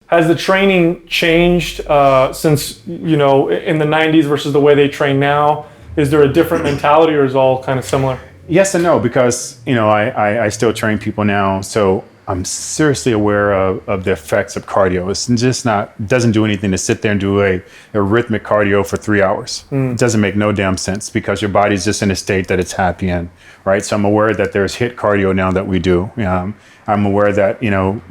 Has the training changed since, you know, in the 90s versus the way they train now? Is there a different mentality, or is it all kind of similar? Yes and no, because, you know, I still train people now. So I'm seriously aware of the effects of cardio. It's just not, doesn't do anything to sit there and do a rhythmic cardio for 3 hours. It doesn't make no damn sense because your body's just in a state that it's happy in, right? So I'm aware that there's HIIT cardio now that we do. I'm aware that, you know,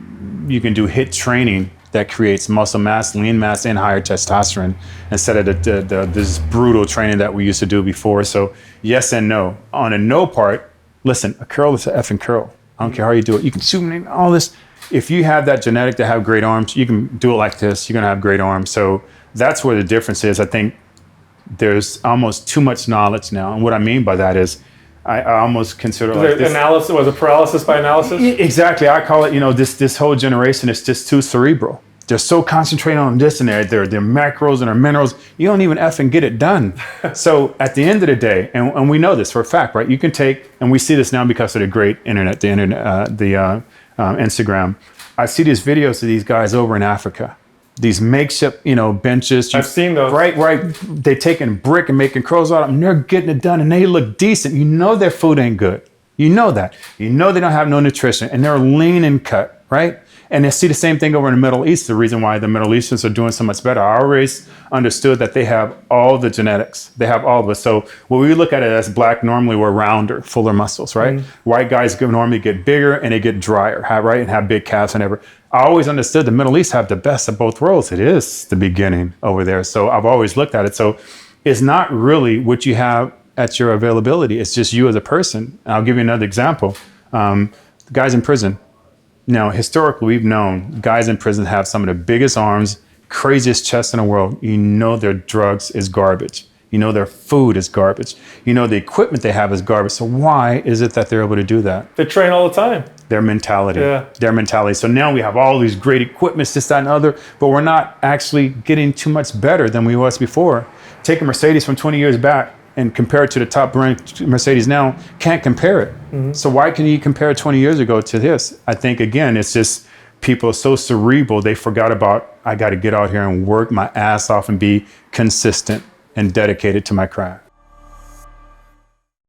you can do HIIT training that creates muscle mass, lean mass, and higher testosterone instead of this brutal training that we used to do before. So yes and no. On a no part, listen, a curl is an effing curl. I don't care how you do it. You can zoom in, all this. If you have that genetic to have great arms, you can do it like this. You're going to have great arms. So that's where the difference is. I think there's almost too much knowledge now. And what I mean by that is I almost consider like this. Analysis, was it paralysis by analysis? Exactly. I call it, you know, this whole generation is just too cerebral. They're so concentrated on this and their macros and their minerals. You don't even effing get it done. So at the end of the day, and we know this for a fact, right? You can take, and we see this now because of the great internet, Instagram. I see these videos of these guys over in Africa, these makeshift, you know, benches. I've seen those. Right. They're taking brick and making curls out of them. And they're getting it done and they look decent. You know their food ain't good. You know that. You know they don't have no nutrition and they're lean and cut, right? And they see the same thing over in the Middle East. The reason why the Middle Easterns are doing so much better. I always understood that they have all the genetics. They have all of it. So when we look at it as black, normally we're rounder, fuller muscles, right? White guys normally get bigger and they get drier, right? And have big calves and everything. I always understood the Middle East have the best of both worlds. It is the beginning over there. So I've always looked at it. So it's not really what you have at your availability. It's just you as a person. And I'll give you another example. Guys in prison. Now, historically, we've known guys in prison have some of the biggest arms, craziest chests in the world. You know their drugs is garbage. You know their food is garbage. You know the equipment they have is garbage. So why is it that they're able to do that? They train all the time. Their mentality. Yeah. Their mentality. So now we have all these great equipments, this, that, and other, but we're not actually getting too much better than we was before. Take a Mercedes from 20 years back and compare it to the top brand Mercedes now, can't compare it. So why can you compare 20 years ago to this? I think, again, it's just people are so cerebral, they forgot about, I got to get out here and work my ass off and be consistent and dedicated to my craft.